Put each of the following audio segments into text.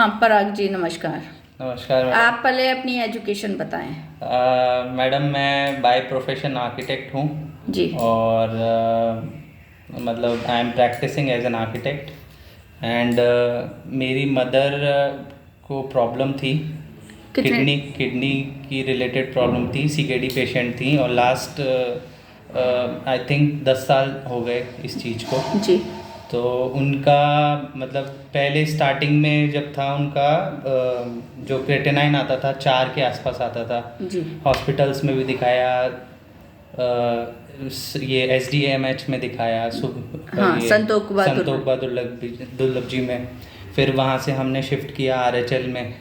हाँ पराग जी, नमस्कार। नमस्कार मैडम। आप पहले अपनी एजुकेशन बताएं। मैडम मैं बाय प्रोफेशन आर्किटेक्ट हूँ। जी। और मतलब I am practising as an architect and मेरी मदर को प्रॉब्लम थी। कितने? किडनी की रिलेटेड प्रॉब्लम थी, सीकेडी पेशेंट थी और लास्ट आई थिंक 10 साल हो गए इस चीज़ को। जी। तो उनका मतलब पहले स्टार्टिंग में जब था उनका जो क्रेटेनाइन आता था 4 के आसपास आता था। जी। हॉस्पिटल्स में भी दिखाया, ये SDMH में दिखाया, हाँ, ये संतोख बहादुर। दुर्लभ जी में। फिर वहाँ से हमने शिफ्ट किया RHL में।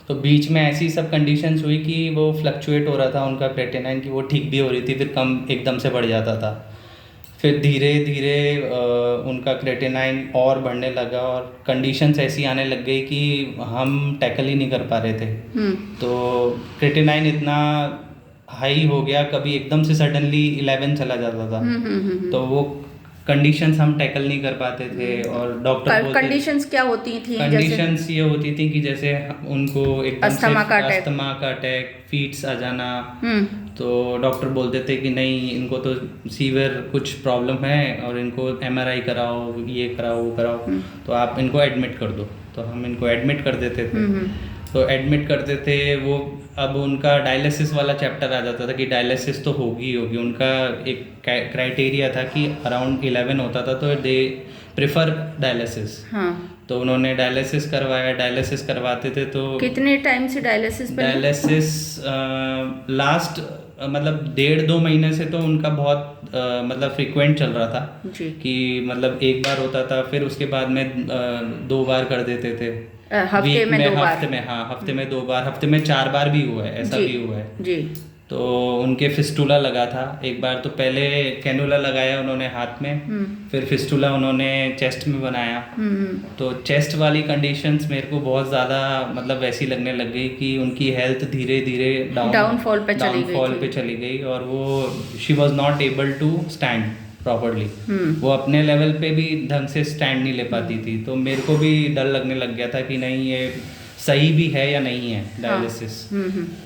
तो बीच में ऐसी सब कंडीशंस हुई कि वो फ्लक्चुएट हो रहा था उनका क्रेटेनाइन, कि वो ठीक भी हो रही थी फिर कम एकदम से बढ़ जाता था। फिर धीरे धीरे उनका क्रेटेनाइन और बढ़ने लगा और कंडीशंस ऐसी आने लग गई कि हम टैकल ही नहीं कर पा रहे थे। तो क्रेटेनाइन इतना हाई हो गया, कभी एकदम से सडनली 11 चला जाता था। तो वो कंडीशंस हम टैकल नहीं कर पाते थे और डॉक्टर बोलते कंडीशंस क्या होती थी? कंडीशंस ये होती थी कि जैसे उनको एकदम से अस्थमा का अटैक, फीट्स आ जाना। तो डॉक्टर बोलते थे कि नहीं, इनको तो सीवियर कुछ प्रॉब्लम है और इनको MRI कराओ, ये कराओ, वो कराओ, तो आप इनको एडमिट कर दो। तो हम इनको एडमिट कर देते थे। तो एडमिट करते थे वो। अब उनका डायलिसिस वाला चैप्टर आ जाता था कि डायलिसिस तो होगी होगी। उनका एक क्राइटेरिया था कि अराउंड 11 होता था तो दे प्रेफर डायलिसिस। हाँ। तो उन्होंने डायलिसिस करवाया। डायलिसिस करवाते थे तो कितने टाइम से डायलिसिस लास्ट मतलब 1.5-2 महीने से तो उनका बहुत मतलब फ्रिक्वेंट चल रहा था जी। कि मतलब एक बार होता था, फिर उसके बाद में 2 बार कर देते थे। हफ्ते में 2 बार? हफ्ते में 2 बार, हफ्ते में 4 बार भी हुआ है, ऐसा भी हुआ है जी। तो उनके फिस्टूला लगा था एक बार। तो पहले कैनुला लगाया उन्होंने हाथ में, फिर फिस्टूला उन्होंने चेस्ट में बनाया। तो चेस्ट वाली कंडीशंस मेरे को बहुत ज़्यादा मतलब वैसी लगने लग गई कि उनकी हेल्थ धीरे धीरे डाउनफॉल पे चली गई और वो she was not able to stand properly. वो अपने लेवल पे भी ढंग से स्टैंड नहीं ले पाती थी। तो मेरे को भी डर लगने लग गया था कि नहीं, ये सही भी है या नहीं है डायलिसिस।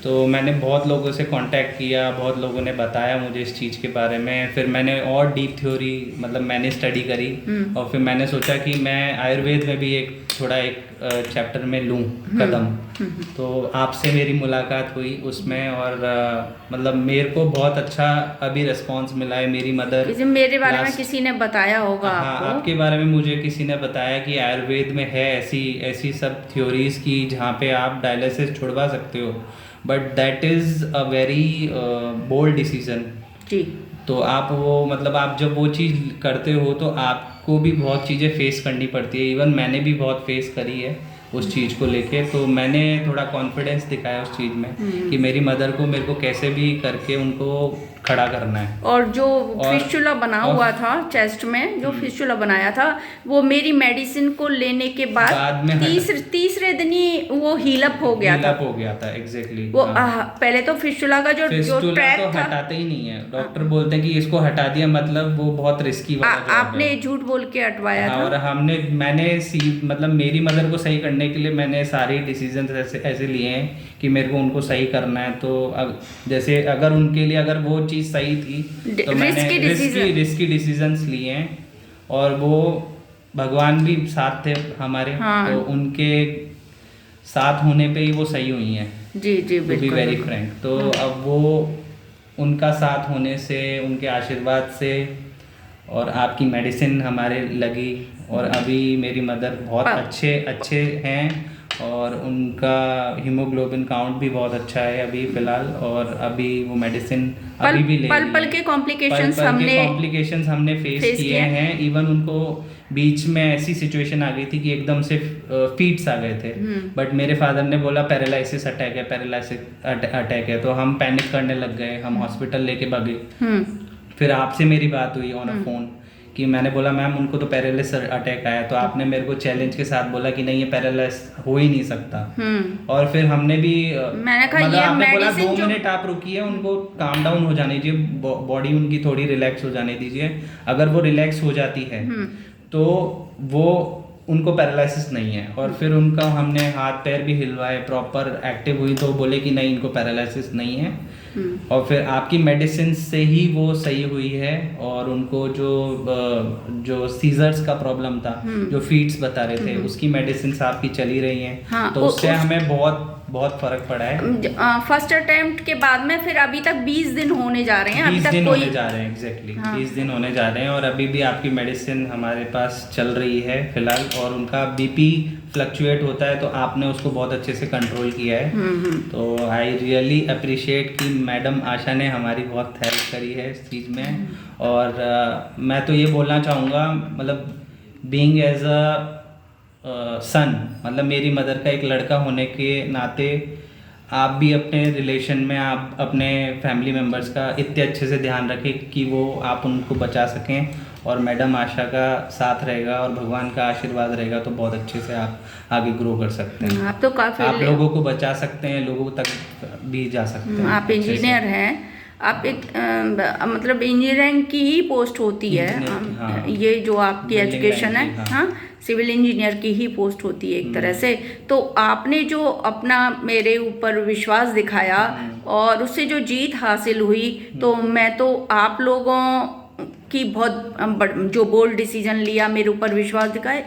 तो मैंने बहुत लोगों से कांटेक्ट किया, बहुत लोगों ने बताया मुझे इस चीज़ के बारे में। फिर मैंने और डीप थ्योरी मतलब मैंने स्टडी करी और फिर मैंने सोचा कि मैं आयुर्वेद में भी एक चैप्टर में लूँ कदम। तो आपसे मेरी मुलाकात हुई उसमें और मतलब मेरे को बहुत अच्छा अभी रिस्पॉन्स मिला है। मेरी मदर, मेरे बारे में किसी ने बताया होगा आपको? आपके बारे में मुझे किसी ने बताया कि आयुर्वेद में है ऐसी सब थ्योरीज की जहाँ पे आप डायलिसिस छुड़वा सकते हो, but that is a very bold decision. जी। तो आप वो मतलब आप जब वो चीज़ करते हो तो आपको भी बहुत चीज़ें फेस करनी पड़ती है। इवन मैंने भी बहुत फेस करी है उस चीज़ को लेके। तो मैंने थोड़ा कॉन्फिडेंस दिखाया उस चीज़ में कि मेरी मदर को मेरे को कैसे भी करके उनको खड़ा करना है। और जो फिस्टुला बना हुआ था चेस्ट में, जो फिस्टुला बनाया था, वो मेरी मेडिसिन को लेने के बाद में तीसरे दिन ही वो हीलअप हो गया था। एग्जैक्टली। वो पहले तो फिस्टुला का जो ट्रैक तो था हटाते ही नहीं है। डॉक्टर बोलते हैं कि इसको हटा दिया मतलब वो बहुत रिस्की वाला जॉब है। आपने झूठ बोल के हटवाया था? और मैंने मतलब मेरी मदर को सही करने के लिए मैंने सारे डिसीजन ऐसे लिए हैं कि मेरे को उनको सही करना है। तो जैसे अगर उनके लिए अगर वो चीज़ सही थी तो मैंने रिस्की डिसीजंस लिए हैं और वो भगवान भी साथ थे हमारे। हाँ। तो उनके साथ होने पे ही वो सही हुई हैं। जी जी, टू बी वेरी फ्रैंक। तो अब वो उनका साथ होने से, उनके आशीर्वाद से और आपकी मेडिसिन हमारे लगी और अभी मेरी मदर बहुत अच्छे हैं और उनका हीमोग्लोबिन काउंट भी बहुत अच्छा है अभी फ़िलहाल। और अभी वो मेडिसिन अभी भी ले पल के कॉम्प्लिकेशंस हमने फेस किए हैं। इवन उनको बीच में ऐसी सिचुएशन आ गई थी कि एकदम से फीट्स आ गए थे, बट मेरे फादर ने बोला पैरालिसिस अटैक है। तो हम पैनिक करने लग गए, हम हॉस्पिटल लेके भागे। फिर आपसे मेरी बात हुई ऑन अ फोन कि मैंने बोला मैम उनको तो पैरालिसिस अटैक आया। तो आपने मेरे को चैलेंज के साथ बोला कि नहीं, ये पैरालिसिस हो ही नहीं सकता। और फिर हमने भी मतलब आपने बोला 2 मिनट आप रुकिए, उनको काम डाउन हो जाने दीजिए, बॉडी उनकी थोड़ी रिलैक्स हो जाने दीजिए। अगर वो रिलैक्स हो जाती है तो वो उनको पैरालिसिस नहीं है। और फिर उनका हमने हाथ पैर भी हिलवाए, प्रॉपर एक्टिव हुई, तो बोले कि नहीं इनको पैरालिसिस नहीं है। और फिर आपकी मेडिसिन से ही वो सही हुई है। और उनको जो सीजर्स का प्रॉब्लम था, जो फीट्स बता रहे थे, उसकी मेडिसिन आपकी चली रही हैं। हाँ, तो उससे हमें बहुत बहुत फर्क पड़ा है। फर्स्ट अटेम्प्ट के बाद में फिर अभी तक 20 दिन होने जा रहे हैं, अभी 20 तक दिन कोई... होने जा रहे हैं, एग्जैक्टली हाँ। 20 दिन होने जा रहे हैं और अभी भी आपकी मेडिसिन हमारे पास चल रही है फिलहाल। और उनका बीपी फ्लक्चुएट होता है तो आपने उसको बहुत अच्छे से कंट्रोल किया है। तो आई रियली अप्रिशिएट कि मैडम आशा ने हमारी बहुत हेल्प करी है इस चीज़ में। और मैं तो ये बोलना चाहूँगा, मतलब बीइंग एज अ सन, मतलब मेरी मदर का एक लड़का होने के नाते आप भी अपने रिलेशन में, आप अपने फैमिली मेम्बर्स का इतने अच्छे से ध्यान रखें कि वो आप उनको बचा सकें। और मैडम आशा का साथ रहेगा और भगवान का आशीर्वाद रहेगा तो बहुत अच्छे से आप आगे ग्रो कर सकते हैं। आप तो काफ़ी, आप लोगों को बचा सकते हैं, लोगों तक भी जा सकते हैं। आप इंजीनियर हैं, आप एक मतलब इंजीनियरिंग की ही पोस्ट होती है। हाँ, ये जो आपकी एजुकेशन है, हाँ, सिविल इंजीनियर की ही पोस्ट होती है एक तरह से। तो आपने जो अपना मेरे ऊपर विश्वास दिखाया और उससे जो जीत हासिल हुई, तो मैं तो आप लोगों की बहुत जो बोल्ड डिसीजन लिया, मेरे ऊपर विश्वास दिखाया,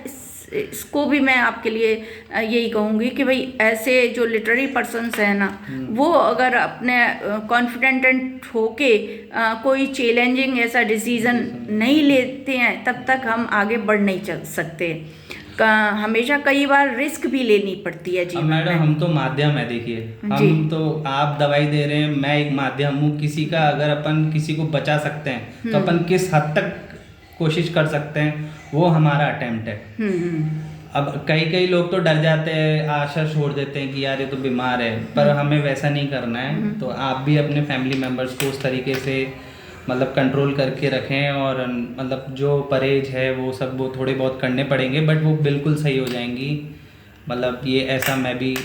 इसको भी मैं आपके लिए यही कहूँगी कि भाई ऐसे जो लिटरेरी पर्सन्स हैं ना, वो अगर अपने कॉन्फिडेंट होके कोई चैलेंजिंग ऐसा डिसीज़न नहीं लेते हैं, तब तक हम आगे बढ़ नहीं चल सकते। हमेशा कई बार रिस्क भी लेनी पड़ती है जीवन में। मैडम हम तो माध्यम है, देखिए हम तो, आप दवाई दे रहे हैं, मैं एक माध्यम हूँ। किसी का अगर अपन किसी को बचा सकते हैं तो अपन किस हद तक कोशिश कर सकते हैं, वो हमारा अटेम्प्ट है। अब कई लोग तो डर जाते हैं, आशा छोड़ देते हैं कि यार ये तो बीमार है, पर हमें वैसा नहीं करना है। तो आप भी अपने फैमिली मेम्बर्स को उस तरीके से मतलब कंट्रोल करके रखें। और मतलब जो परहेज है वो सब वो थोड़े बहुत करने पड़ेंगे, बट वो बिल्कुल सही हो जाएंगी। मतलब ये ऐसा मैं भी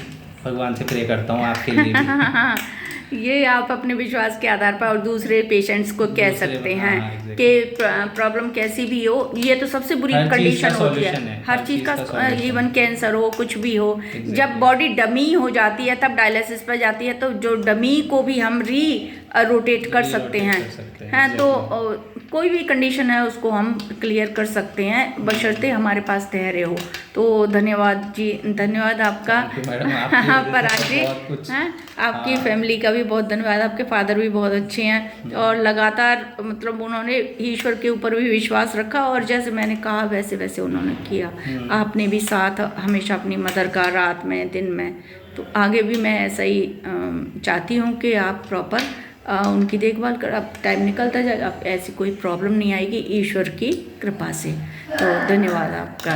भगवान से प्रे करता हूँ आपके लिए भी। ये आप अपने विश्वास के आधार पर और दूसरे पेशेंट्स को कह सकते हैं कि प्रॉब्लम कैसी भी हो, ये तो सबसे बुरी कंडीशन होती है हर चीज़ का, इवन कैंसर हो, कुछ भी हो। जब बॉडी डमी हो जाती है तब डायलिसिस पर जाती है, तो जो डमी को भी हम रोटेट कर सकते हैं। तो कोई भी कंडीशन है उसको हम क्लियर कर सकते हैं, बशर्ते हमारे पास धैर्य हो। तो धन्यवाद जी, धन्यवाद आपका पराग जी, आपकी फैमिली का भी बहुत धन्यवाद। आपके फादर भी बहुत अच्छे हैं और लगातार मतलब उन्होंने ईश्वर के ऊपर भी विश्वास रखा और जैसे मैंने कहा वैसे वैसे उन्होंने किया। आपने भी साथ हमेशा अपनी मदर का, रात में, दिन में। तो आगे भी मैं ऐसा ही चाहती हूँ कि आप प्रॉपर उनकी देखभाल कर, अब टाइम निकलता जाएगा, अब ऐसी कोई प्रॉब्लम नहीं आएगी ईश्वर की कृपा से। तो धन्यवाद आपका।